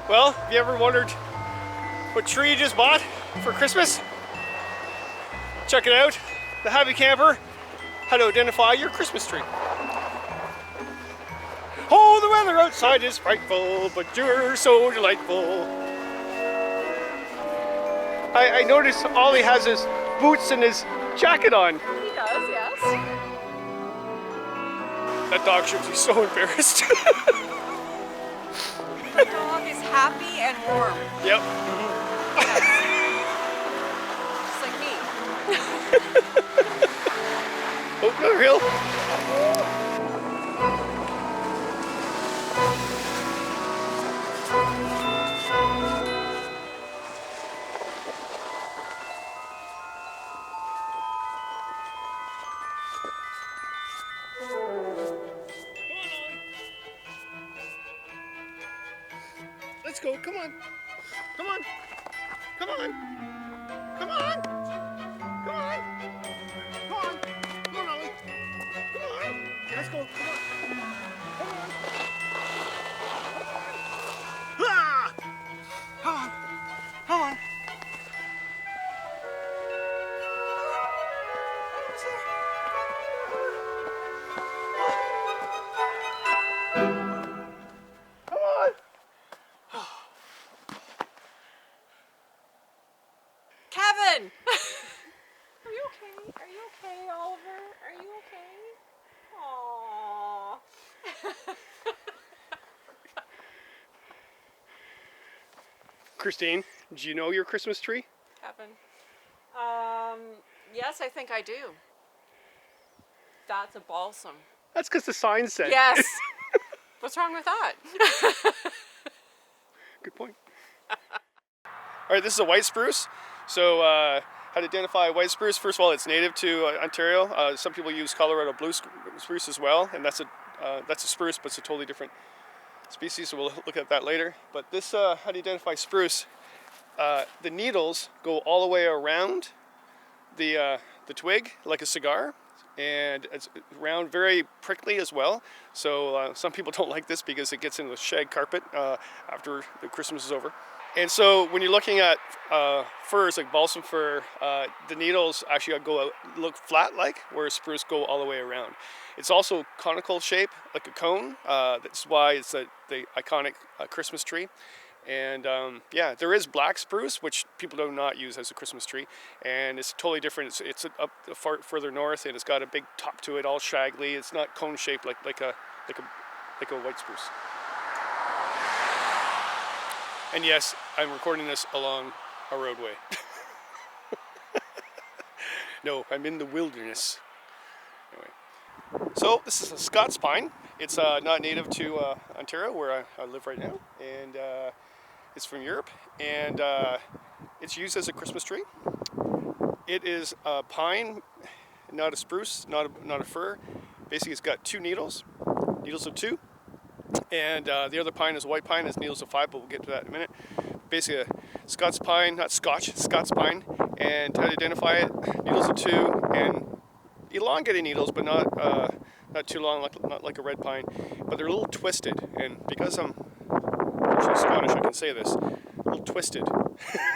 Well, have you ever wondered what tree you just bought for Christmas? Check it out. The Happy Camper, how to identify your Christmas tree. Oh, the weather outside is frightful, but you're so delightful. I noticed Ollie has his boots and his jacket on. He does, yes. That dog should be so embarrassed. The dog is happy and warm. Yep. Just like me. Oh, another hill. Let's go, come on. Come on. Come on. Come on. Come on. Come on. Come on, Ollie. Come on. Let's go. Come on. Come on. Ah! Come on. Come on. Come on. Kevin! Are you okay? Are you okay, Oliver? Are you okay? Aww. Christine, do you know your Christmas tree? Kevin. Yes, I think I do. That's a balsam. That's because the sign said. Yes. What's wrong with that? Good point. All right, this is a white spruce. So how to identify white spruce? First of all, it's native to Ontario. Some people use Colorado blue spruce as well, and that's a spruce, but it's a totally different species, so we'll look at that later. But this, how to identify spruce, the needles go all the way around the twig like a cigar, and it's round, very prickly as well. So some people don't like this because it gets into the shag carpet after the Christmas is over. And so when you're looking at firs like balsam fir, the needles actually look flat like, whereas spruce go all the way around. It's also conical shape, like a cone. That's why it's the iconic Christmas tree. And yeah, there is black spruce, which people do not use as a Christmas tree, and it's totally different. It's up further north, and it's got a big top to it, all shaggly. It's not cone shaped like a white spruce. And yes, I'm recording this along a roadway. No, I'm in the wilderness. Anyway, so this is a Scots Pine. It's not native to Ontario, where I live right now, and it's from Europe, and it's used as a Christmas tree. It is a pine, not a spruce, not a fir. Basically, it's got two needles of 2. And the other pine is a white pine, has needles of 5, but we'll get to that in a minute. Basically a Scots pine, not Scotch, Scots pine. And how to identify it, needles of 2, and elongated needles, but not too long, not like a red pine. But they're a little twisted, and because I'm actually Scottish, I can say this, a little twisted.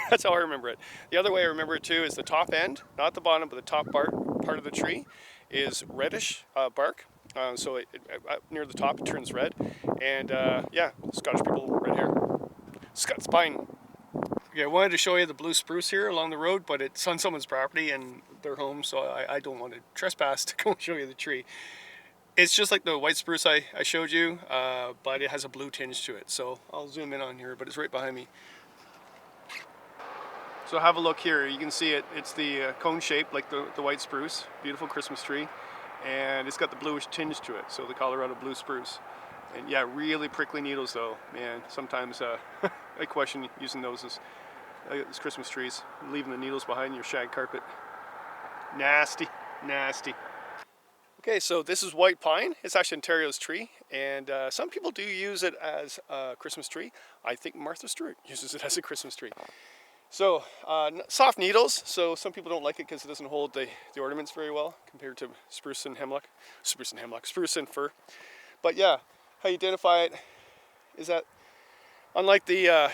That's how I remember it. The other way I remember it too is the top end, not the bottom, but the top part of the tree is reddish bark. So near the top it turns red, and yeah, Scottish people, red hair. Scots Pine. Okay, I wanted to show you the blue spruce here along the road, but it's on someone's property and their home, so I don't want to trespass to go show you the tree. It's just like the white spruce I showed you, but it has a blue tinge to it. So I'll zoom in on here, but it's right behind me. So have a look here. You can see it. It's the cone shape like the white spruce. Beautiful Christmas tree. And it's got the bluish tinge to it, so the Colorado blue spruce. And yeah, really prickly needles though, man. Sometimes I question using those as Christmas trees, leaving the needles behind your shag carpet. Nasty, nasty. Okay, so this is white pine. It's actually Ontario's tree, and some people do use it as a Christmas tree. I think Martha Stewart uses it as a Christmas tree. So soft needles, so some people don't like it because it doesn't hold the ornaments very well compared to spruce and fir. But yeah, how you identify it is that Unlike the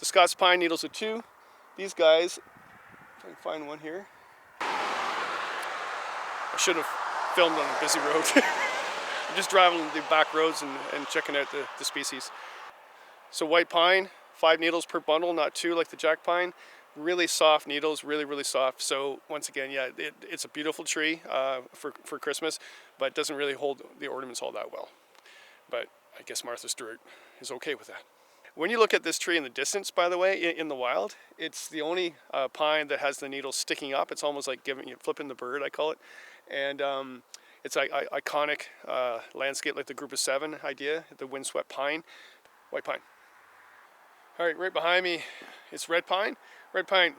Scots Pine needles of 2, these guys, if I can find one here. I should have filmed on a busy road. I'm just driving the back roads and checking out the species. So white pine, 5 needles per bundle, not 2 like the jack pine. Really soft needles, really soft. So once again, yeah, it's a beautiful tree for Christmas, but doesn't really hold the ornaments all that well. But I guess Martha Stewart is okay with that. When you look at this tree in the distance, by the way, in the wild, it's the only pine that has the needles sticking up. It's almost like flipping the bird, I call it. And it's like iconic landscape, like the group of 7 idea, the windswept pine, white pine. All right, right behind me, it's red pine. Red pine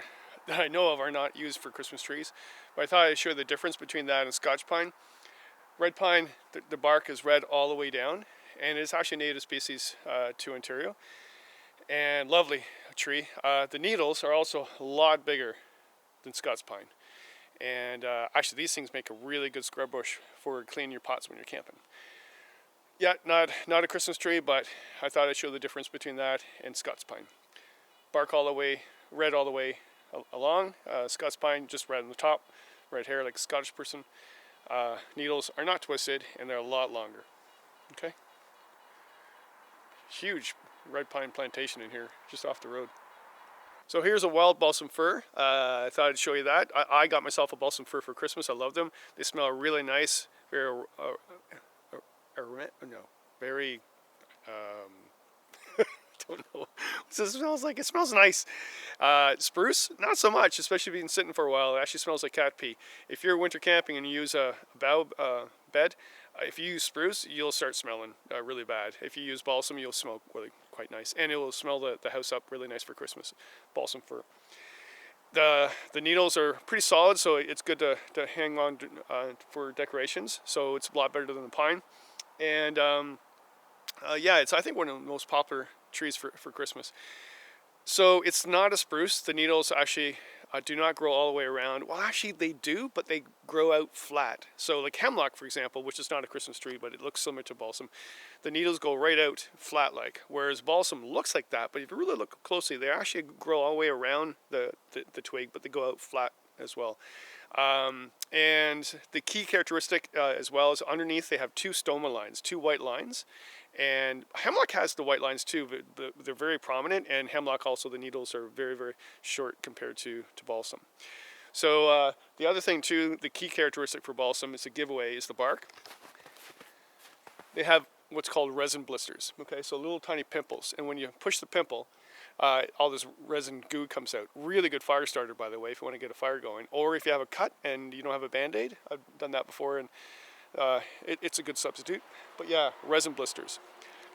that I know of are not used for Christmas trees, but I thought I'd show the difference between that and Scotch pine. Red pine, the bark is red all the way down, and it's actually a native species to Ontario, and lovely tree. The needles are also a lot bigger than Scots pine, and actually these things make a really good scrub bush for cleaning your pots when you're camping. Yeah, not a Christmas tree, but I thought I'd show the difference between that and Scots pine. Bark all the way, red all the way along. Scots pine just red on the top, red hair like a Scottish person. Needles are not twisted and they're a lot longer. Okay. Huge red pine plantation in here, just off the road. So here's a wild balsam fir. I thought I'd show you that. I got myself a balsam fir for Christmas. I love them. They smell really nice. Very don't know what it smells like. It smells nice. Spruce, not so much, especially if you've been sitting for a while. It actually smells like cat pee. If you're winter camping and you use a bough bed, if you use spruce, you'll start smelling really bad. If you use balsam, you'll smell really quite nice, and it will smell the house up really nice for Christmas. Balsam fir. The needles are pretty solid, so it's good to hang on for decorations. So it's a lot better than the pine, and yeah, it's I think one of the most popular trees for Christmas. So it's not a spruce. The needles actually do not grow all the way around. Well, actually they do, but they grow out flat. So like hemlock, for example, which is not a Christmas tree, but it looks similar to balsam, the needles go right out flat like, whereas balsam looks like that, but if you really look closely, they actually grow all the way around the twig, but they go out flat as well. And the key characteristic as well is underneath they have 2 stoma lines, 2 white lines. And hemlock has the white lines too, but they're very prominent, and hemlock also, the needles are very short compared to balsam. So the other thing too, the key characteristic for balsam is a giveaway is the bark. They have what's called resin blisters, okay, so little tiny pimples, and when you push the pimple, all this resin goo comes out. Really good fire starter, by the way, if you want to get a fire going, or if you have a cut and you don't have a band-aid. I've done that before, and it's a good substitute. But yeah, resin blisters.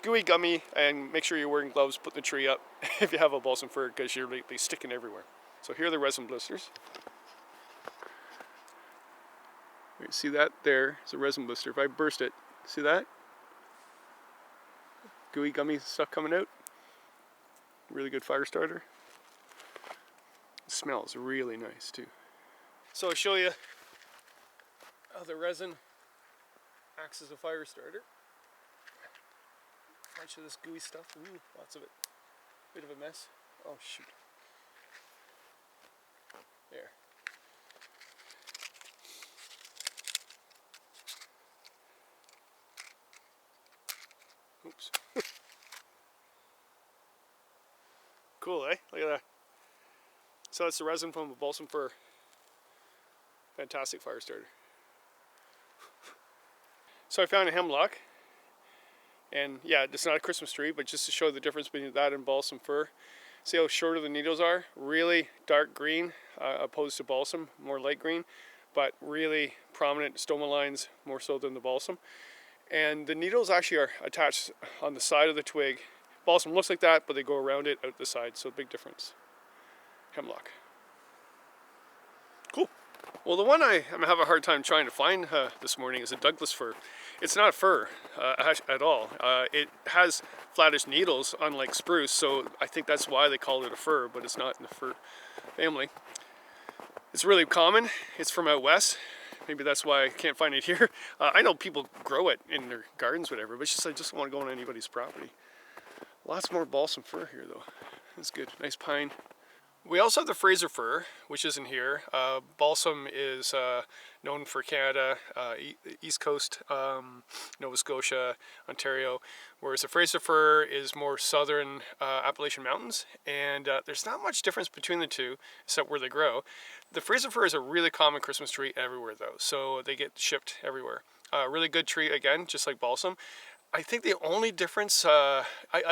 Gooey, gummy, and make sure you're wearing gloves, put the tree up if you have a balsam fir, because you're really sticking everywhere. So here are the resin blisters. Right, see that? There is a resin blister. If I burst it, see that? Gooey, gummy stuff coming out. Really good fire starter. It smells really nice too. So I'll show you how the resin acts as a fire starter. A bunch of this gooey stuff. Ooh, lots of it. Bit of a mess. Oh shoot. There. Oops. Cool, eh? Look at that. So that's the resin from a balsam fir. Fantastic fire starter. So I found a hemlock, and yeah, it's not a Christmas tree, but just to show the difference between that and balsam fir. See how shorter the needles are? Really dark green, opposed to balsam, more light green, but really prominent stoma lines, more so than the balsam. And the needles actually are attached on the side of the twig. Balsam looks like that, but they go around it out the side, so big difference. Hemlock. Cool. Well, the one I am having a hard time trying to find this morning is a Douglas fir. It's not a fir at all. It has flattish needles, unlike spruce, so I think that's why they call it a fir, but it's not in the fir family. It's really common. It's from out west. Maybe that's why I can't find it here. I know people grow it in their gardens, whatever, but it's just I just don't want to go on anybody's property. Lots more balsam fir here though. That's good. Nice pine. We also have the Fraser Fir, which isn't here. Balsam is known for Canada, East Coast, Nova Scotia, Ontario, whereas the Fraser Fir is more southern Appalachian Mountains, and there's not much difference between the two, except where they grow. The Fraser Fir is a really common Christmas tree everywhere though, so they get shipped everywhere. Really good tree, again, just like balsam. I think the only difference, I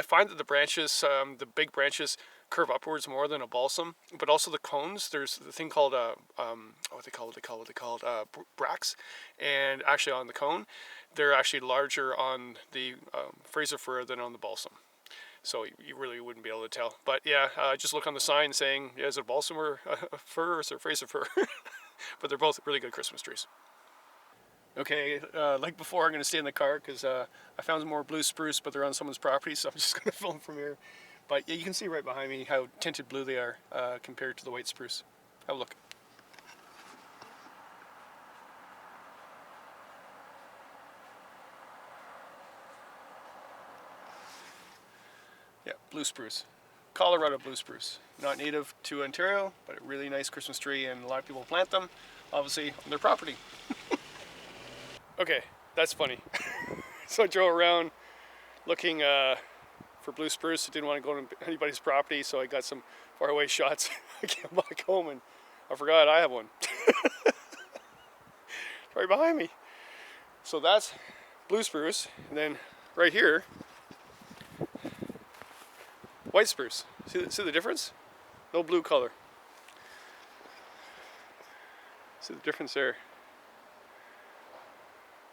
find that the branches, the big branches, curve upwards more than a balsam, but also the cones. There's the thing called bracts, and actually on the cone, they're actually larger on the Fraser Fir than on the balsam. So you really wouldn't be able to tell. But yeah, just look on the sign saying, yeah, is it a balsam or a fir, or is it a Fraser Fir? But they're both really good Christmas trees. Okay, like before, I'm going to stay in the car because I found some more blue spruce, but they're on someone's property, so I'm just going to film from here. But yeah, you can see right behind me how tinted blue they are compared to the white spruce. Have a look. Yeah, blue spruce. Colorado blue spruce. Not native to Ontario, but a really nice Christmas tree, and a lot of people plant them, obviously, on their property. Okay, that's funny. So I drove around looking for blue spruce. I didn't want to go to anybody's property, so I got some faraway shots. I came back home and I forgot I have one. Right behind me. So that's blue spruce, and then right here, white spruce. See the difference? No blue color. See the difference there?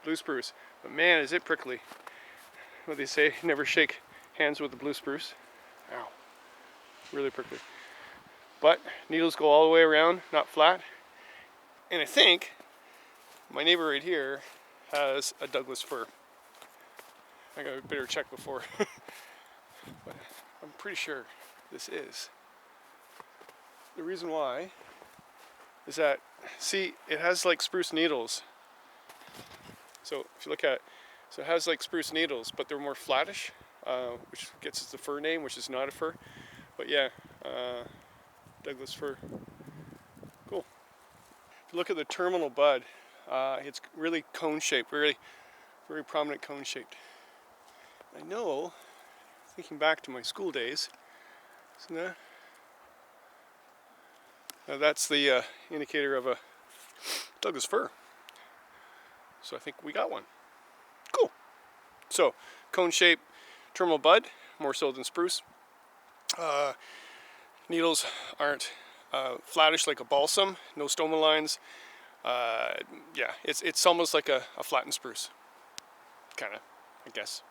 Blue spruce. But man, is it prickly. What they say, never shake hands with the blue spruce. Ow. Really prickly. But needles go all the way around, not flat. And I think my neighbor right here has a Douglas fir. I got a better check before. But I'm pretty sure this is. The reason why is that, see, it has like spruce needles. So if you look at it, so it has like spruce needles, but they're more flattish, which gets us the fir name, which is not a fir. But yeah, Douglas fir. Cool. If you look at the terminal bud, it's really cone-shaped, very prominent cone-shaped. I know, thinking back to my school days, isn't that? That's the indicator of a Douglas fir. So I think we got one. Cool. So, cone-shaped terminal bud, more so than spruce. Needles aren't flattish like a balsam, no stoma lines. Yeah, it's almost like a flattened spruce, kind of, I guess.